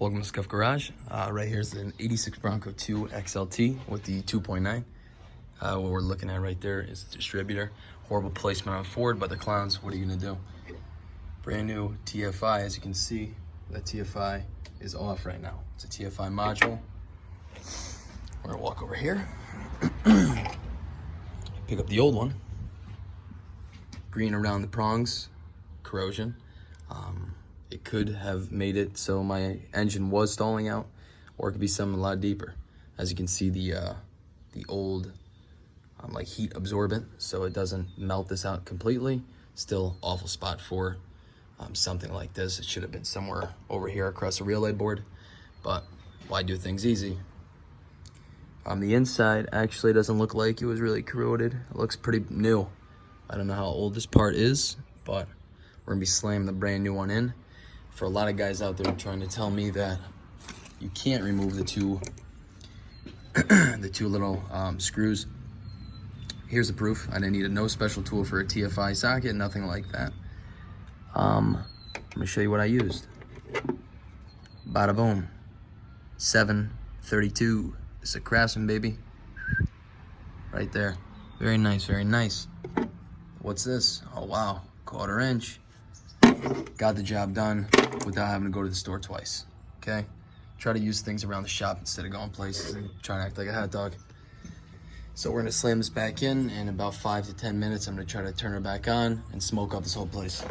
Welcome to Scuff Garage. Right here is an 86 Bronco II XLT with the 2.9. What we're looking at right there is the distributor. Horrible placement on Ford, but the clowns, what are you gonna do? Brand new TFI, as you can see, that TFI is off right now. It's a TFI module. We're gonna walk over here. Pick up the old one. Green around the prongs, corrosion. It could have made it so my engine was stalling out, or it could be something a lot deeper. As you can see, the old like heat absorbent, so it doesn't melt this out completely. Still awful spot for something like this. It should have been somewhere over here across the relay board, but why do things easy? On the inside, actually doesn't look like it was really corroded. It looks pretty new. I don't know how old this part is, but we're gonna be slamming the brand new one in. For a lot of guys out there trying to tell me that you can't remove the two little screws, here's the proof. I didn't need no special tool for a TFI socket, nothing like that. I'm gonna show you what I used. Bada boom, 732. It's a craftsman, baby. Right there. Very nice, very nice. What's this? Oh wow, 1/4 inch. Got the job done without having to go to the store twice. Okay? Try to use things around the shop instead of going places and trying to act like a hot dog. So we're gonna slam this back in about 5 to 10 minutes. I'm gonna try to turn it back on and smoke up this whole place.